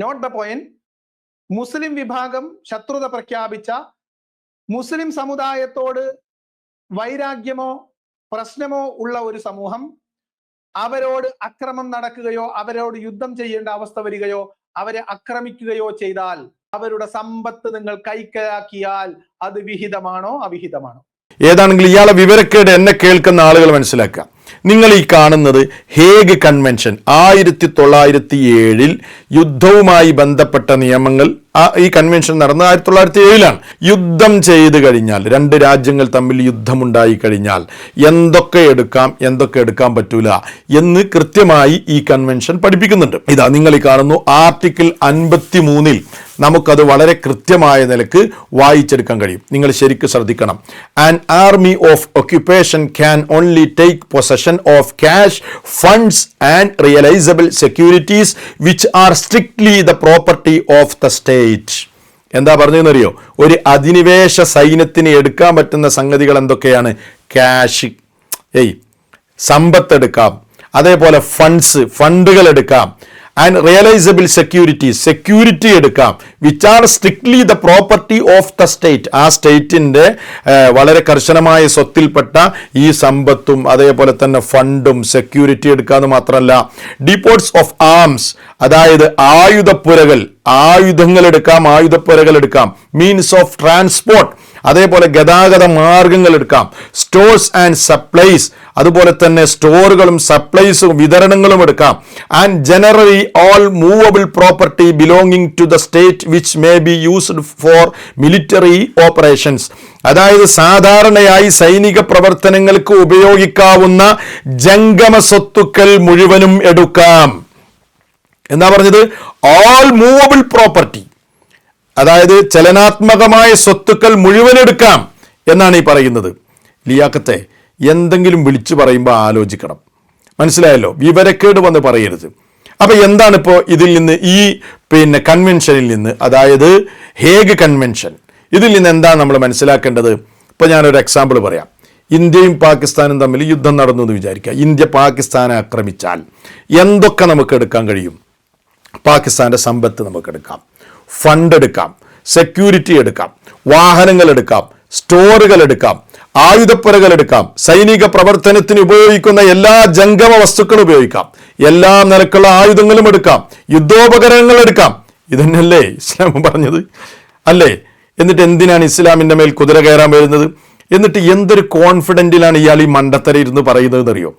Not the point. മുസ്ലിം വിഭാഗം ശത്രുത പ്രഖ്യാപിച്ച, മുസ്ലിം സമുദായത്തോട് വൈരാഗ്യമോ പ്രശ്നമോ ഉള്ള ഒരു സമൂഹം അവരോട് അക്രമം നടക്കുകയോ അവരോട് യുദ്ധം ചെയ്യേണ്ട അവസ്ഥ വരികയോ അവരെ ആക്രമിക്കുകയോ ചെയ്താൽ അവരുടെ സമ്പത്ത് നിങ്ങൾ കൈക്കലാക്കിയാൽ അത് വിഹിതമാണോ അവിഹിതമാണോ? ഏതാണെങ്കിലും ഇയാളെ വിവരക്കേട് എന്നെ കേൾക്കുന്ന ആളുകൾ മനസ്സിലാക്കുക. നിങ്ങൾ ഈ കാണുന്നത് ഹേഗ് കൺവെൻഷൻ 1907 യുദ്ധവുമായി ബന്ധപ്പെട്ട നിയമങ്ങൾ. ഈ കൺവെൻഷൻ നടന്നത് 1907 യുദ്ധം ചെയ്ത് കഴിഞ്ഞാൽ, രണ്ട് രാജ്യങ്ങൾ തമ്മിൽ യുദ്ധമുണ്ടായി കഴിഞ്ഞാൽ എന്തൊക്കെ എടുക്കാൻ പറ്റൂല എന്ന് കൃത്യമായി ഈ കൺവെൻഷൻ പഠിപ്പിക്കുന്നുണ്ട്. ഇതാ നിങ്ങൾ ഈ കാണുന്നു ആർട്ടിക്കിൾ 53 നമുക്കത് വളരെ കൃത്യമായ നിലക്ക് വായിച്ചെടുക്കാൻ കഴിയും. നിങ്ങൾ ശരിക്കും ശ്രദ്ധിക്കണം. An army of occupation can only take possession of cash, funds and realisable securities which are strictly the property of the state. എന്താ പറഞ്ഞതെന്നറിയോ? ഒരു അധിനിവേശ സൈന്യത്തിന് എടുക്കാൻ പറ്റുന്ന സംഗതികൾ എന്തൊക്കെയാണ്? ക്യാഷ്, സമ്പത്ത്, അതേപോലെ ഫണ്ടുകൾ എടുക്കാം, ആൻഡ് റിയലൈസബിൾ സെക്യൂരിറ്റി എടുക്കാം, which are strictly the property of the state. ആ സ്റ്റേറ്റിന്റെ വളരെ കർശനമായ സ്വത്തിൽപ്പെട്ട ഈ സമ്പത്തും അതേപോലെ തന്നെ ഫണ്ടും സെക്യൂരിറ്റി എടുക്കാന്ന് മാത്രമല്ല, ഡിപ്പോട്ട്സ് ഓഫ് ആംസ്, അതായത് ആയുധങ്ങൾ എടുക്കാം, മീൻസ് ഓഫ് ട്രാൻസ്പോർട്ട്, അതേപോലെ ഗതാഗത മാർഗങ്ങൾ എടുക്കാം, സ്റ്റോഴ്സ് ആൻഡ് സപ്ലൈസ്, അതുപോലെ തന്നെ സ്റ്റോറുകളും സപ്ലൈസും വിതരണങ്ങളും എടുക്കാം, and generally all movable property belonging to the state which may be used for military operations. അതായത് സാധാരണയായി സൈനിക പ്രവർത്തനങ്ങൾക്ക് ഉപയോഗിക്കാവുന്ന ജംഗമ സ്വത്തുക്കൾ മുഴുവനും എടുക്കാം. എന്താ പറഞ്ഞത്? ഓൾ മൂവബിൾ പ്രോപ്പർട്ടി, അതായത് ചലനാത്മകമായ സ്വത്തുക്കൾ മുഴുവൻ എടുക്കാം എന്നാണ് ഈ പറയുന്നത്. ലിയാക്കത്തെ, എന്തെങ്കിലും വിളിച്ചു പറയുമ്പോൾ ആലോചിക്കണം. മനസ്സിലായല്ലോ? വിവരക്കേട് വന്ന് പറയരുത്. അപ്പൊ എന്താണ് ഇപ്പോൾ ഇതിൽ നിന്ന് ഈ കൺവെൻഷനിൽ നിന്ന്, അതായത് ഹേഗ് കൺവെൻഷൻ, ഇതിൽ നിന്ന് എന്താണ് നമ്മൾ മനസ്സിലാക്കേണ്ടത്? ഇപ്പൊ ഞാനൊരു എക്സാമ്പിൾ പറയാം. ഇന്ത്യയും പാകിസ്ഥാനും തമ്മിൽ യുദ്ധം നടന്നു എന്ന് വിചാരിക്കുക. ഇന്ത്യ പാകിസ്ഥാനെ ആക്രമിച്ചാൽ എന്തൊക്കെ നമുക്ക് എടുക്കാൻ കഴിയും? പാകിസ്ഥാന്റെ സമ്പത്ത് നമുക്ക് എടുക്കാം, ഫണ്ട് എടുക്കാം, സെക്യൂരിറ്റി എടുക്കാം, വാഹനങ്ങൾ എടുക്കാം, സ്റ്റോറുകൾ എടുക്കാം, ആയുധപ്പുരകൾ എടുക്കാം, സൈനിക പ്രവർത്തനത്തിന് ഉപയോഗിക്കുന്ന എല്ലാ ജംഗമ വസ്തുക്കളും ഉപയോഗിക്കാം, എല്ലാ നിലക്കുള്ള ആയുധങ്ങളും എടുക്കാം, യുദ്ധോപകരണങ്ങൾ എടുക്കാം. ഇതന്നെയല്ലേ ഇസ്ലാം പറഞ്ഞത്? അല്ലേ? എന്നിട്ട് എന്തിനാണ് ഇസ്ലാമിന്റെ മേൽ കുതിര കയറാൻ വരുന്നത്? എന്നിട്ട് എന്തൊരു കോൺഫിഡന്റിലാണ് ഇയാൾ ഈ മണ്ടത്തര ഇരുന്ന് പറയുന്നത് അറിയോ?